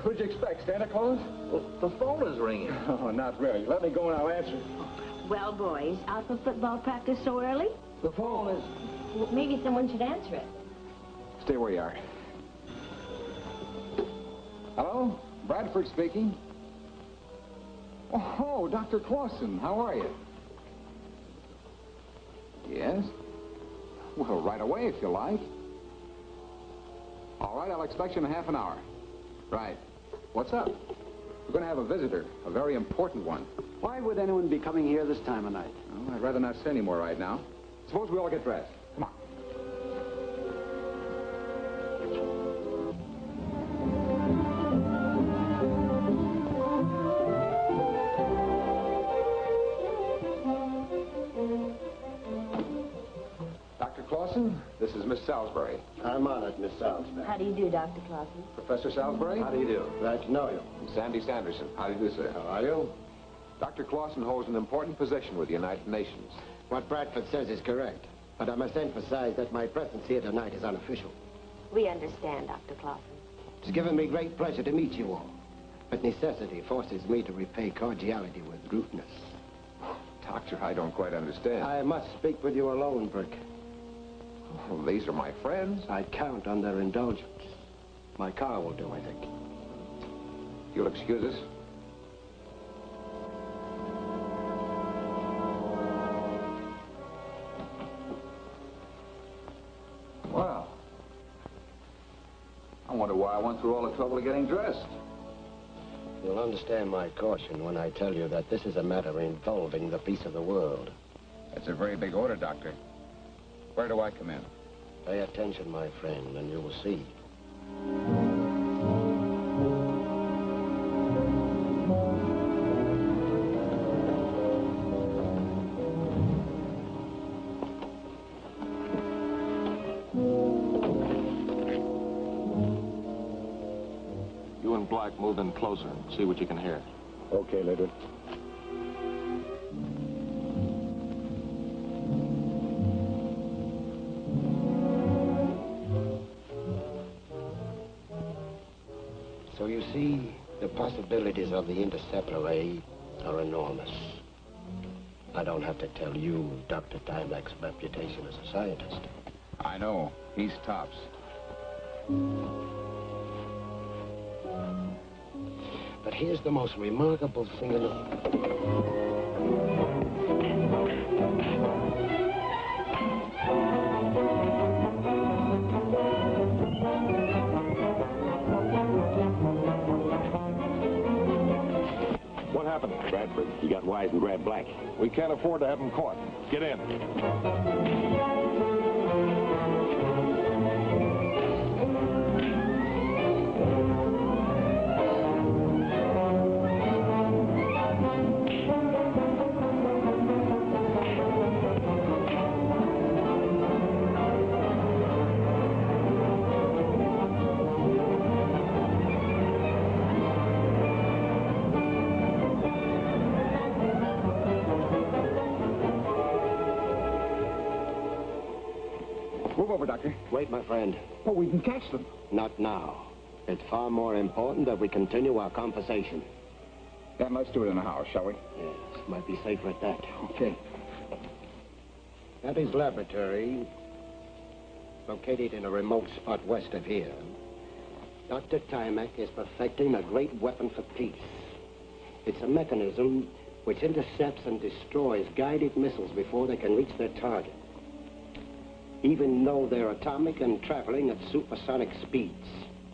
Who'd you expect, Santa Claus? Well, the phone is ringing. Oh, not really. Let me go and I'll answer. Well, boys, out for football practice so early? The phone is... Well, maybe someone should answer it. Stay where you are. Hello? Bradford speaking. Oh, Dr. Clausen, how are you? Yes? Well, right away if you like. All right, I'll expect you in half an hour. Right. What's up? We're going to have a visitor, a very important one. Why would anyone be coming here this time of night? Well, I'd rather not say any more right now. Suppose we all get dressed. Come on. Dr. Clausen, this is Miss Salisbury. I'm honored, Miss Salisbury. How do you do, Dr. Clausen? Professor Salisbury? How do you do? Glad to know you. Sandy Sanderson. How do you do, sir? How are you? Dr. Clausen holds an important position with the United Nations. What Bradford says is correct, but I must emphasize that my presence here tonight is unofficial. We understand, Dr. Clausen. It's given me great pleasure to meet you all, but necessity forces me to repay cordiality with rudeness. Doctor, I don't quite understand. I must speak with you alone, Brick. Well, these are my friends. I count on their indulgence. My car will do, I think. You'll excuse us? Well, I wonder why I went through all the trouble of getting dressed. You'll understand my caution when I tell you that this is a matter involving the peace of the world. That's a very big order, Doctor. Where do I come in? Pay attention, my friend, and you will see. You and Black move in closer and see what you can hear. Okay, leader. So you see, the possibilities of the interceptor ray are enormous. I don't have to tell you Dr. Timek's reputation as a scientist. I know. He's tops. But here's the most remarkable thing in the... What happened? Bradford, he got wise and grabbed Black. We can't afford to have him caught. Get in. Move over, Doctor. Wait, my friend. Oh, we can catch them. Not now. It's far more important that we continue our conversation. Then let's do it in the house, shall we? Yes, might be safer at that. Okay. At his laboratory, located in a remote spot west of here, Dr. Timek is perfecting a great weapon for peace. It's a mechanism which intercepts and destroys guided missiles before they can reach their target, even though they're atomic and traveling at supersonic speeds.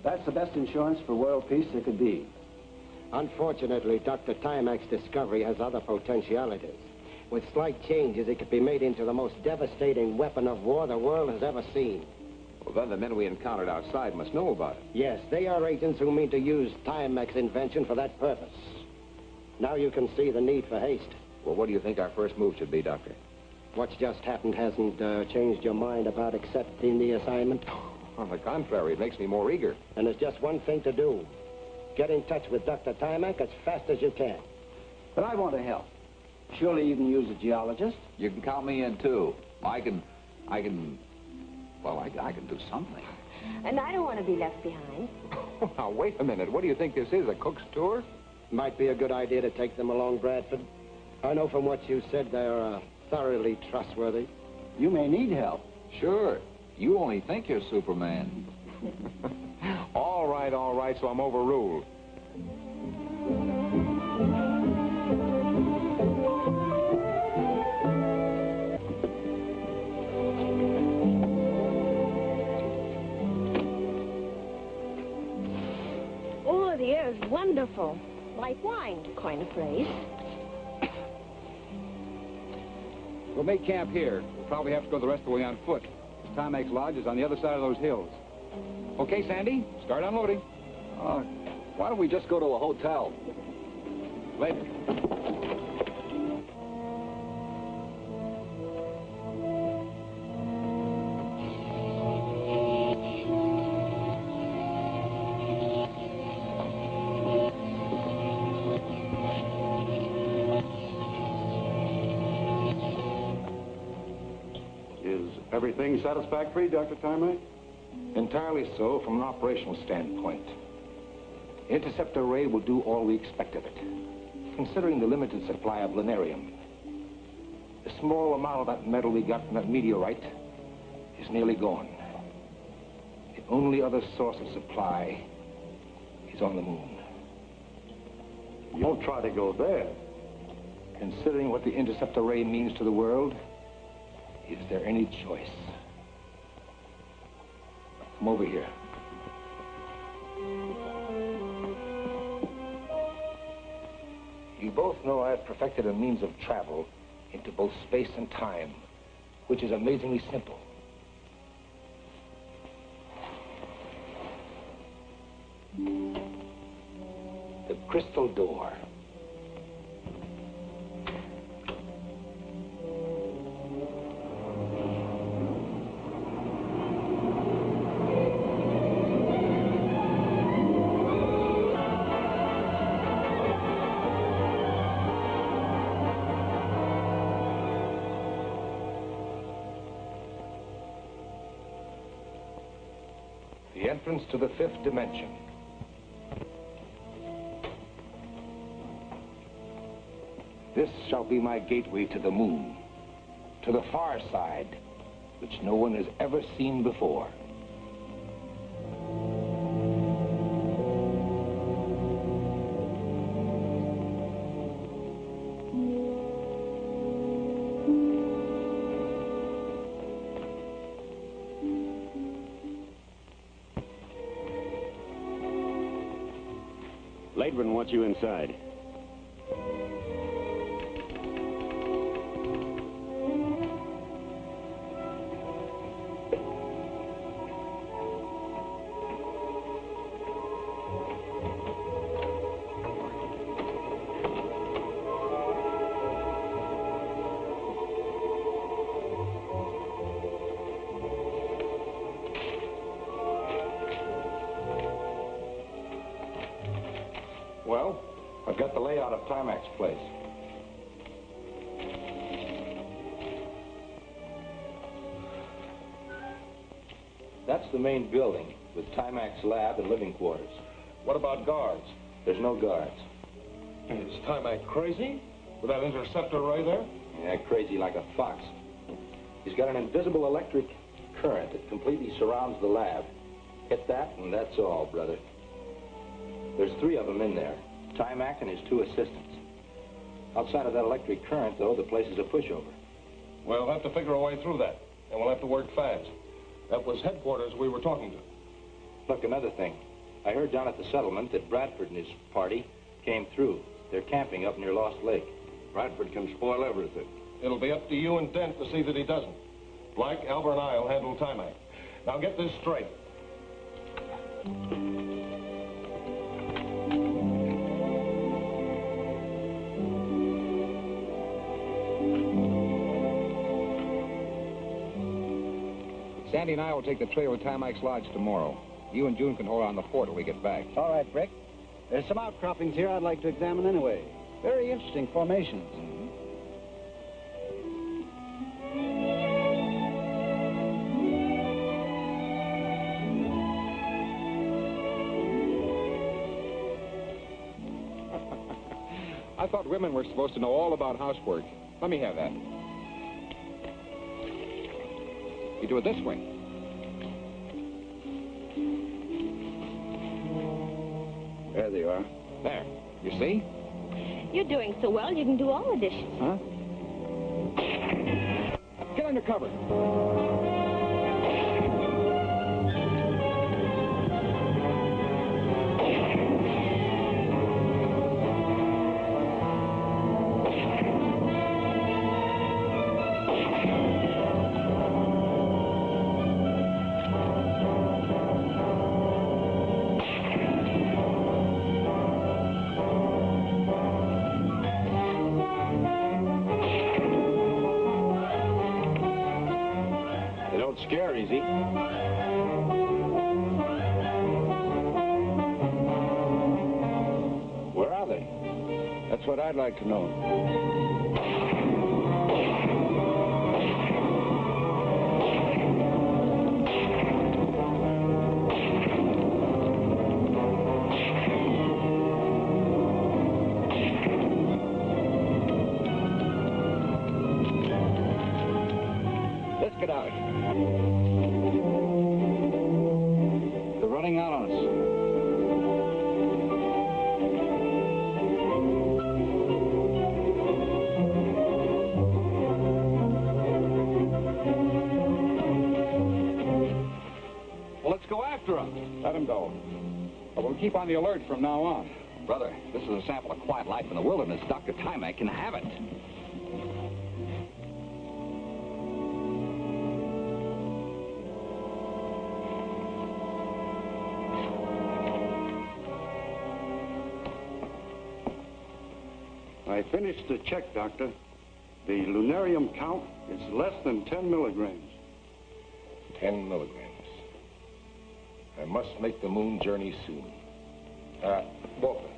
That's the best insurance for world peace there could be. Unfortunately, Dr. Timek's discovery has other potentialities. With slight changes, it could be made into the most devastating weapon of war the world has ever seen. Well, then the men we encountered outside must know about it. Yes, they are agents who mean to use Timek's invention for that purpose. Now you can see the need for haste. Well, what do you think our first move should be, Doctor? What's just happened hasn't changed your mind about accepting the assignment? On the contrary, it makes me more eager. And there's just one thing to do. Get in touch with Dr. Timek as fast as you can. But I want to help. Surely you can use a geologist? You can count me in, too. I can do something. And I don't want to be left behind. Now, wait a minute. What do you think this is, a cook's tour? Might be a good idea to take them along, Bradford. I know from what you said they're thoroughly trustworthy. You may need help. Sure. You only think you're Superman. All right, so I'm overruled. Oh, the air is wonderful. Like wine, to coin a phrase. We'll make camp here. We'll probably have to go the rest of the way on foot. Timex Lodge is on the other side of those hills. Okay, Sandy, start unloading. Why don't we just go to a hotel? Later. Is everything satisfactory, Dr. Timac? Entirely so from an operational standpoint. Interceptor ray will do all we expect of it. Considering the limited supply of lunarium, the small amount of that metal we got from that meteorite is nearly gone. The only other source of supply is on the moon. You don't try to go there. Considering what the interceptor ray means to the world, is there any choice? Come over here. You both know I've perfected a means of travel into both space and time, which is amazingly simple. The crystal door. The entrance to the fifth dimension. This shall be my gateway to the moon, to the far side, which no one has ever seen before. Laidman wants you inside. Well, I've got the layout of Timac's place. That's the main building, with Timac's lab and living quarters. What about guards? There's no guards. Is Timac crazy? With that interceptor ray there? Yeah, crazy like a fox. He's got an invisible electric current that completely surrounds the lab. Hit that, and that's all, brother. There's 3 of them in there, Timac and his 2 assistants. Outside of that electric current, though, the place is a pushover. We'll have to figure a way through that, and we'll have to work fast. That was headquarters we were talking to. Look, another thing. I heard down at the settlement that Bradford and his party came through. They're camping up near Lost Lake. Bradford can spoil everything. It'll be up to you and Dent to see that he doesn't. Black, Albert, and I'll handle Timac. Now get this straight. Sandy and I will take the trail to Timac's Lodge tomorrow. You and June can hold on the fort till we get back. All right, Brick. There's some outcroppings here I'd like to examine anyway. Very interesting formations. I thought women were supposed to know all about housework. Let me have that. You do it this way. There they are. There. You see? You're doing so well, you can do all the dishes. Huh? Get under cover. Scare easy. Where are they? That's what I'd like to know. Let's get out. They're running out on us. Well, let's go after them. Let them go. But we'll keep on the alert from now on. Brother, this is a sample of quiet life in the wilderness. Dr. Timac can have it. I finished the check, Doctor. The lunarium count is less than 10 milligrams. 10 milligrams. I must make the moon journey soon. Walter,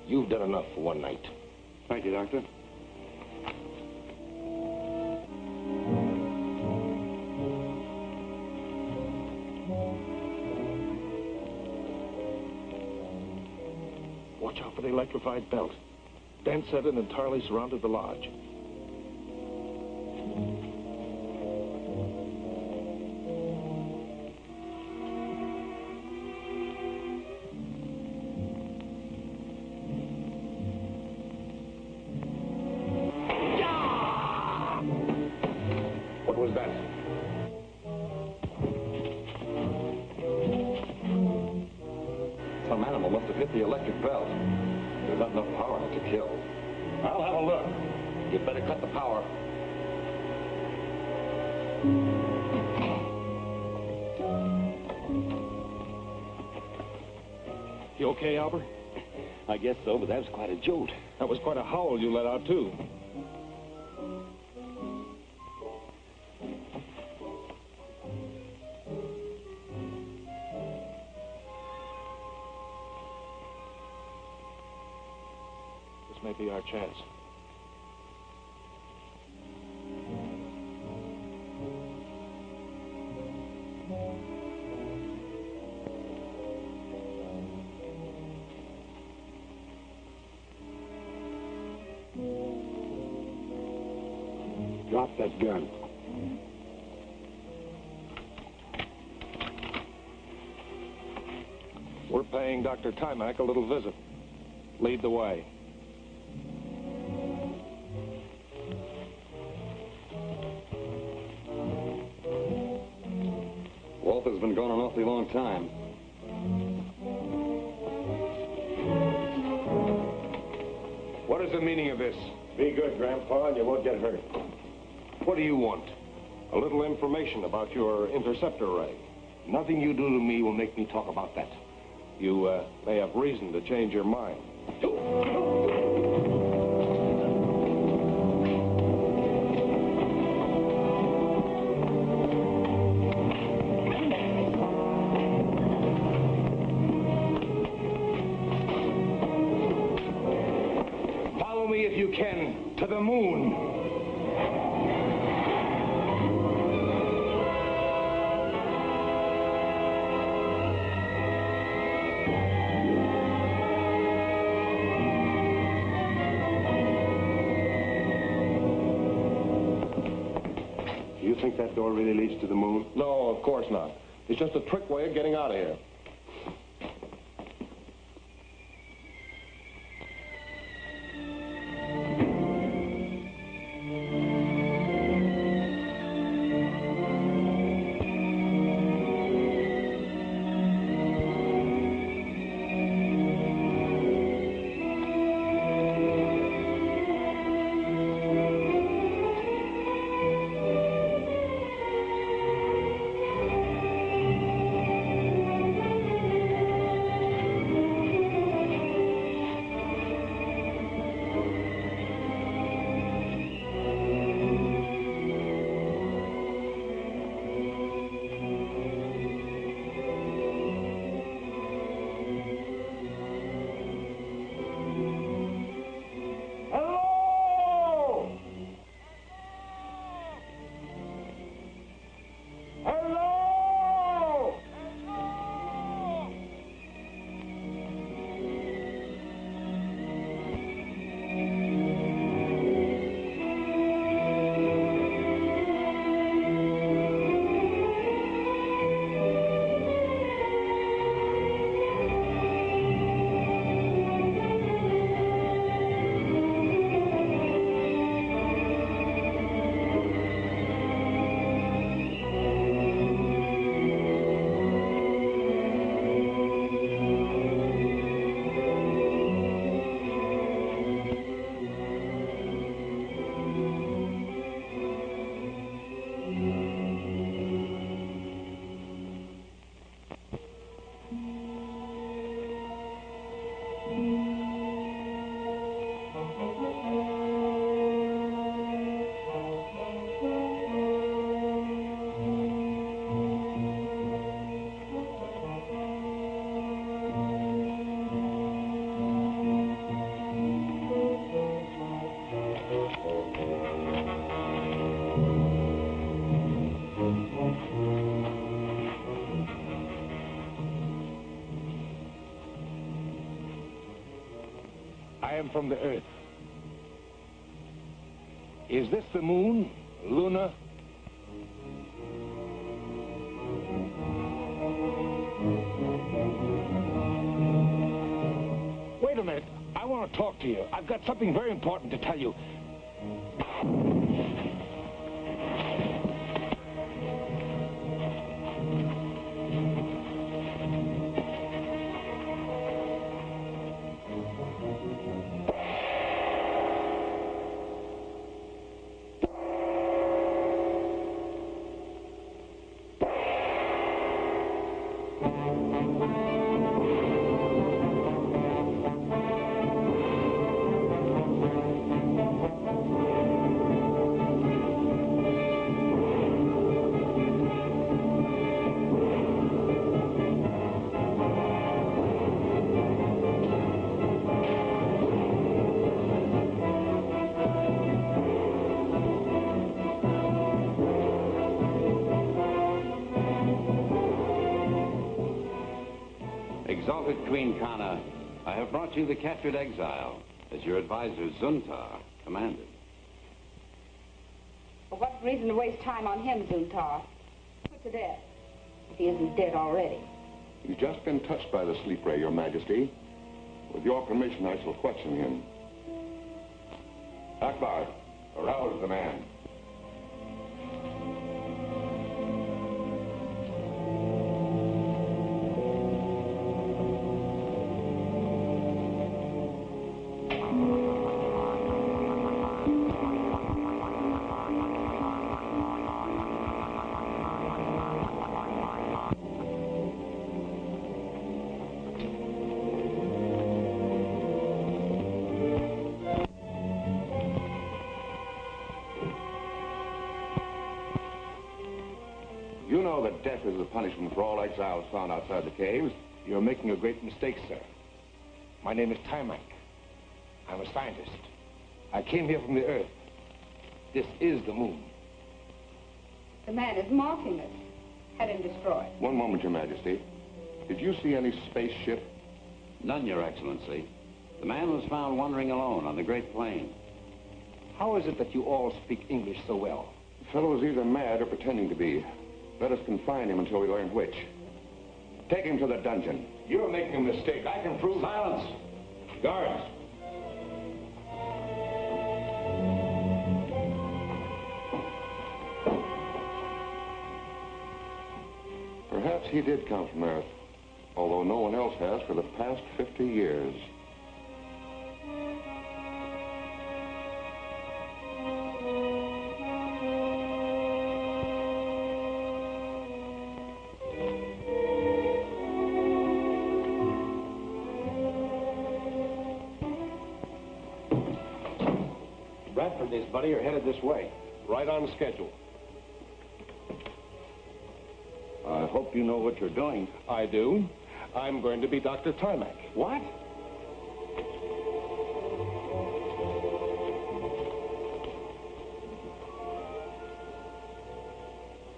you've done enough for one night. Thank you, Doctor. Watch out for the electrified belt. Dan said it entirely surrounded the lodge. What was that? Some animal must have hit the electric belt. There's not enough power to kill. I'll have a look. You'd better cut the power. You okay, Albert? I guess so, but that was quite a jolt. That was quite a howl you let out, too. This may be our chance. Drop that gun. We're paying Dr. Timac a little visit. Lead the way. Walter's been gone an awfully long time. What is the meaning of this? Be good, Grandpa, and you won't get hurt. What do you want? A little information about your interceptor ray. Nothing you do to me will make me talk about that. You may have reason to change your mind. Follow me if you can to the moon. Do you think that door really leads to the moon? No, of course not. It's just a trick way of getting out of here. I am from the Earth. Is this the moon, Luna? Wait a minute. I want to talk to you. I've got something very important to tell you. Exalted Queen Khana, I have brought you the captured exile, as your advisor Zuntar commanded. Well, what reason to waste time on him, Zuntar? Put to death, if he isn't dead already. He's just been touched by the sleep ray, Your Majesty. With your permission, I shall question him. Akbar, arouse the man. You know that death is the punishment for all exiles found outside the caves. You're making a great mistake, sir. My name is Timak. I'm a scientist. I came here from the Earth. This is the moon. The man is mocking us. Had him destroyed. One moment, Your Majesty. Did you see any spaceship? None, Your Excellency. The man was found wandering alone on the Great Plain. How is it that you all speak English so well? The fellow's either mad or pretending to be. Let us confine him until we learn which. Take him to the dungeon. You're making a mistake. I can prove... Silence! Guards! Perhaps he did come from Earth, although no one else has for the past 50 years. Bradford and his buddy are headed this way. Right on schedule. I hope you know what you're doing. I do. I'm going to be Dr. Timac. What?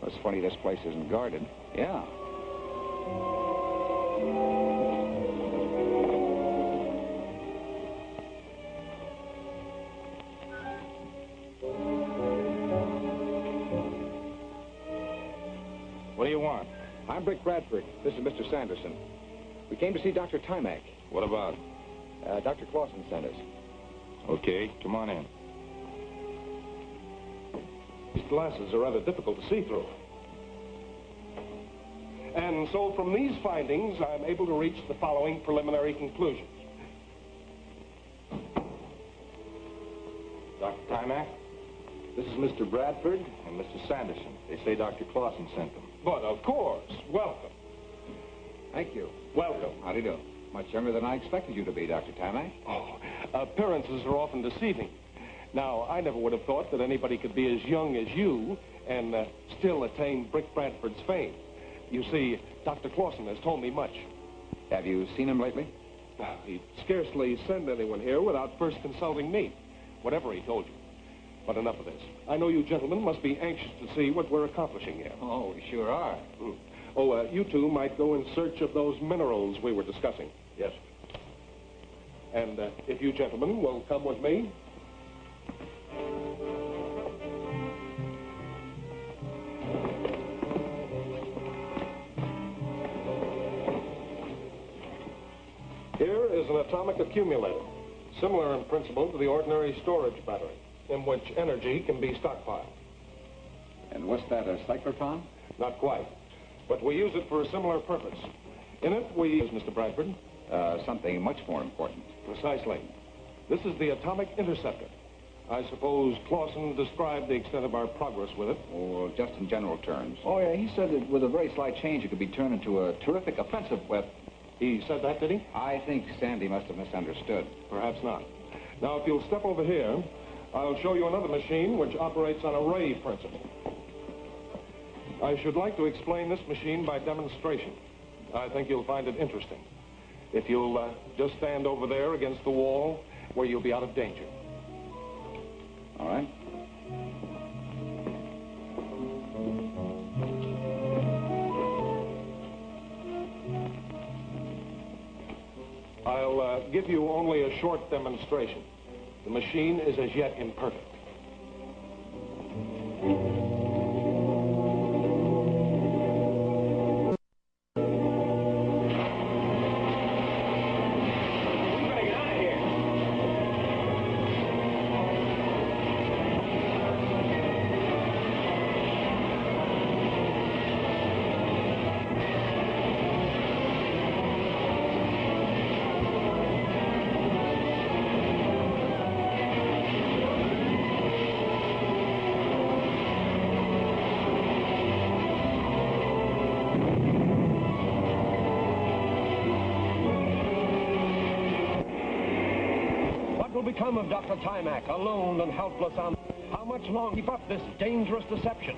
It's funny this place isn't guarded. Yeah. What do you want? I'm Brick Bradford. This is Mr. Sanderson. We came to see Dr. Timac. What about? Dr. Clausen sent us. Okay, come on in. These glasses are rather difficult to see through. And so from these findings, I'm able to reach the following preliminary conclusions. Dr. Timac, this is Mr. Bradford and Mr. Sanderson. They say Dr. Clausen sent them. But of course, welcome. Thank you. Welcome. How do you do? Much younger than I expected you to be, Dr. Timac. Oh, appearances are often deceiving. Now, I never would have thought that anybody could be as young as you and still attain Brick Bradford's fame. You see, Dr. Clausen has told me much. Have you seen him lately? He'd scarcely send anyone here without first consulting me, whatever he told you. But enough of this. I know you gentlemen must be anxious to see what we're accomplishing here. Oh, we sure are. Oh, you two might go in search of those minerals we were discussing. Yes. And if you gentlemen will come with me. Here is an atomic accumulator, similar in principle to the ordinary storage battery, in which energy can be stockpiled. And what's that, a cyclotron? Not quite, but we use it for a similar purpose. In it, we use, Mr. Bradford. Something much more important. Precisely. This is the atomic interceptor. I suppose Clausen described the extent of our progress with it. Or just in general terms. Oh, yeah, he said that with a very slight change, it could be turned into a terrific offensive weapon. He said that, did he? I think Sandy must have misunderstood. Perhaps not. Now, if you'll step over here, I'll show you another machine which operates on a ray principle. I should like to explain this machine by demonstration. I think you'll find it interesting. If you'll just stand over there against the wall where you'll be out of danger. All right. I'll give you only a short demonstration. The machine is as yet imperfect. Become of Dr. Timac, alone and helpless on... How much longer keep up this dangerous deception?